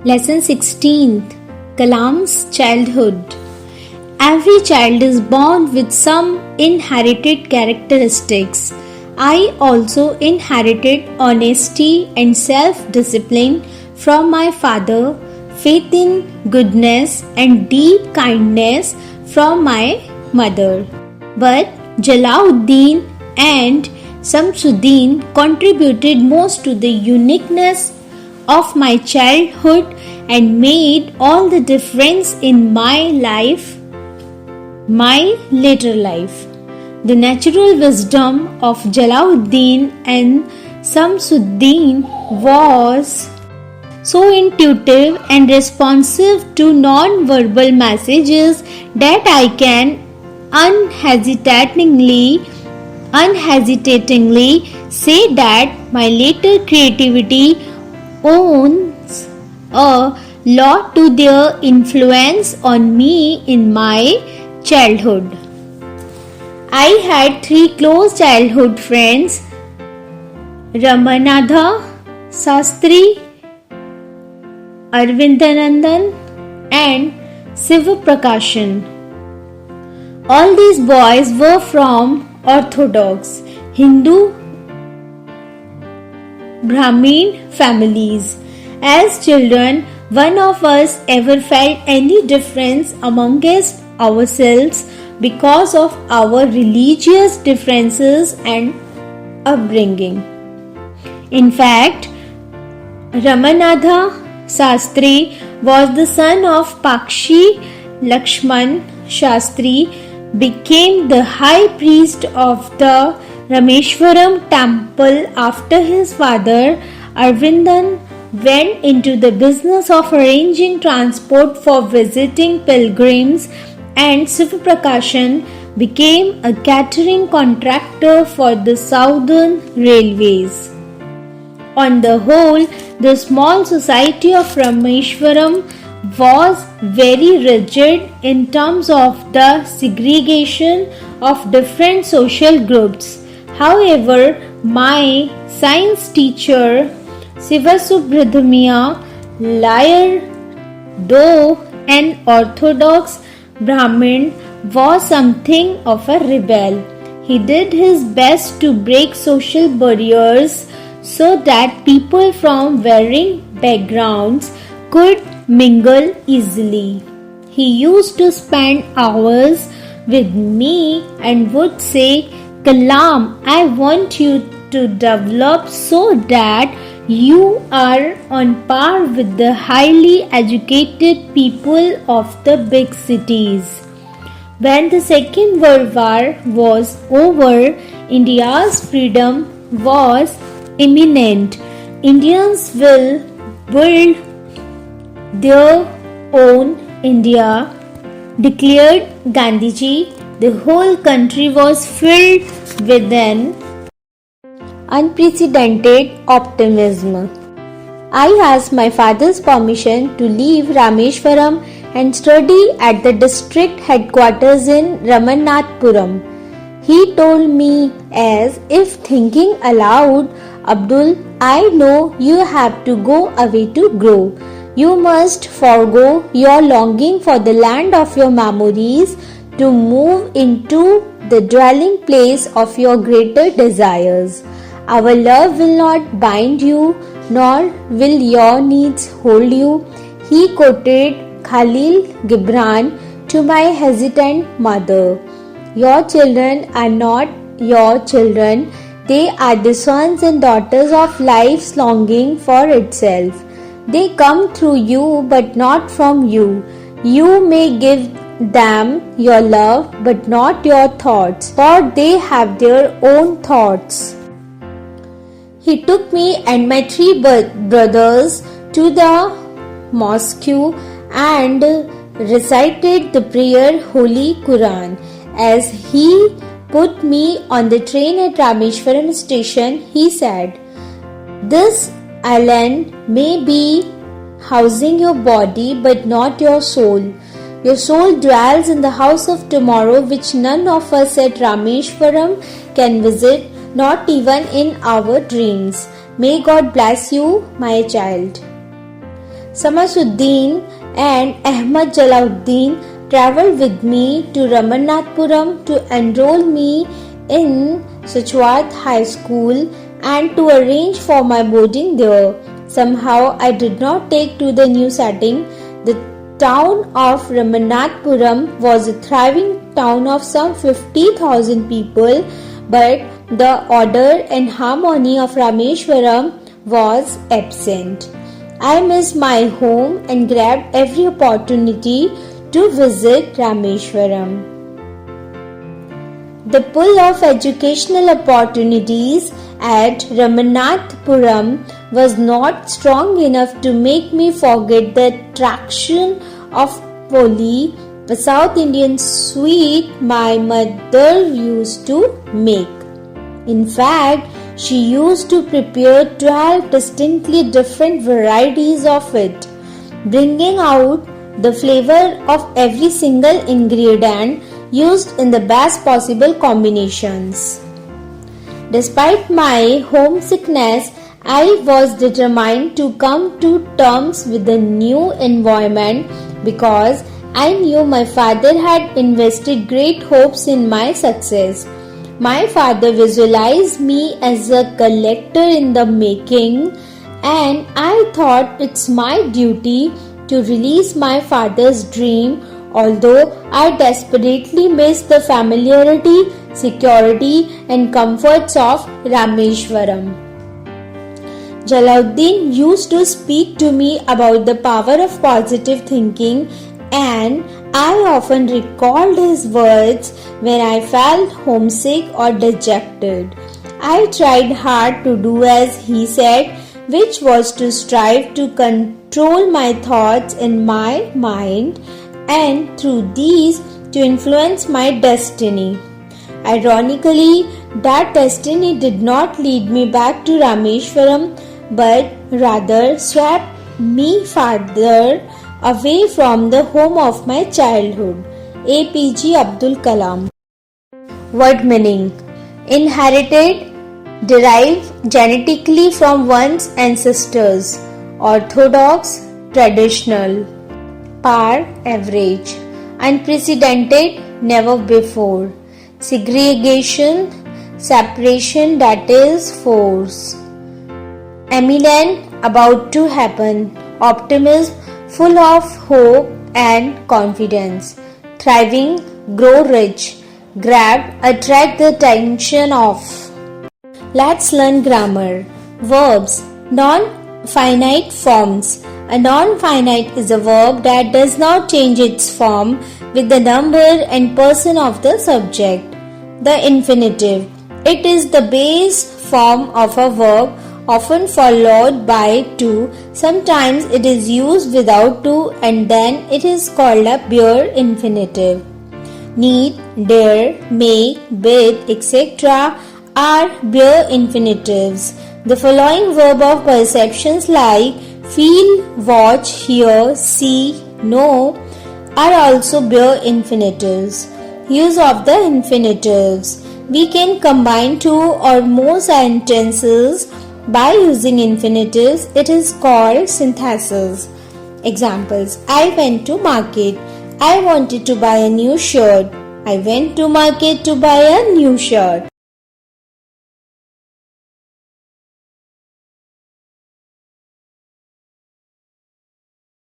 Lesson 16th, Kalam's childhood. Every child is born with some inherited characteristics. I also inherited honesty and self-discipline from my father, faith in goodness and deep kindness from my mother. But Jalauddin and Samsuddin contributed most to the uniqueness of my childhood and made all the difference in my later life. The natural wisdom of Jalauddin and Samsuddin was so intuitive and responsive to non-verbal messages that I can unhesitatingly say that my later creativity owes a lot to their influence on me in my childhood. I had 3 close childhood friends, Ramanatha Sastri, Arvindanandan and Sivaprakashan. All these boys were from Orthodox Hindu Brahmin families. As children, none of us ever felt any difference amongst ourselves because of our religious differences and upbringing. In fact, Ramanatha Sastri was the son of Pakshi Lakshman Shastri, became the high priest of the Rameshwaram temple after his father Arvindan went into the business of arranging transport for visiting pilgrims, and Sivaprakashan became a catering contractor for the Southern Railways. On the whole, the small society of Rameshwaram was very rigid in terms of the segregation of different social groups. However, my science teacher Sivasubradhamia Liar, though an orthodox Brahmin, was something of a rebel. He did his best to break social barriers so that people from varying backgrounds could mingle easily. He used to spend hours with me and would say, "Kalam, I want you to develop so that you are on par with the highly educated people of the big cities." When the Second World War was over, India's freedom was imminent. Indians will build their own India, declared Gandhiji. The whole country was filled with an unprecedented optimism. I asked my father's permission to leave Rameshwaram and study at the district headquarters in Ramanathapuram. He told me as if thinking aloud, "Abdul, I know you have to go away to grow. You must forego your longing for the land of your memories to move into the dwelling place of your greater desires. Our love will not bind you, nor will your needs hold you." He quoted Khalil Gibran to my hesitant mother. "Your children are not your children. They are the sons and daughters of life's longing for itself. They come through you but not from you. You may give them your love but not your thoughts, for they have their own thoughts." He took me and my 3 brothers to the mosque and recited the prayer Holy Quran. As he put me on the train at Rameshwaram station, he said, "This island may be housing your body but not your soul. Your soul dwells in the house of tomorrow, which none of us at Rameshwaram can visit, not even in our dreams. May God bless you, my child." Samasuddin and Ahmad Jalauddin travelled with me to Ramannathpuram to enroll me in Sachwat High School and to arrange for my boarding there. Somehow I did not take to the new setting. The town of Ramannathpuram was a thriving town of some 50,000 people, but the order and harmony of Rameshwaram was absent. I missed my home and grabbed every opportunity to visit Rameshwaram. The pull of educational opportunities at Ramannathpuram was not strong enough to make me forget the attraction of poli, a South Indian sweet my mother used to make. In fact, she used to prepare 12 distinctly different varieties of it, bringing out the flavor of every single ingredient used in the best possible combinations. Despite my homesickness, I was determined to come to terms with the new environment because I knew my father had invested great hopes in my success. My father visualized me as a collector in the making, and I thought it's my duty to release my father's dream, although I desperately missed the familiarity, security, and comforts of Rameshwaram. Jalauddin used to speak to me about the power of positive thinking, and I often recalled his words when I felt homesick or dejected. I tried hard to do as he said, which was to strive to control my thoughts in my mind and through these to influence my destiny. Ironically, that destiny did not lead me back to Rameshwaram but rather swept me farther away from the home of my childhood. APJ Abdul Kalam. Word meaning: inherited, derived genetically from one's ancestors. Orthodox, traditional. Par, average. Unprecedented, never before. Segregation, separation, that is force. Eminent, about to happen. Optimism, full of hope and confidence. Thriving, grow rich. Grab, attract the attention of. Let's learn grammar. Verbs, non-finite forms. A non-finite is a verb that does not change its form with the number and person of the subject. The infinitive. It is the base form of a verb, often followed by to. Sometimes it is used without to, and then it is called a bare infinitive. Need, dare, make, bid, etc. are bare infinitives. The following verb of perceptions like feel, watch, hear, see, know are also bare infinitives. Use of the infinitives. We can combine two or more sentences by using infinitives. It is called synthesis. Examples: I went to market. I wanted to buy a new shirt. I went to market to buy a new shirt.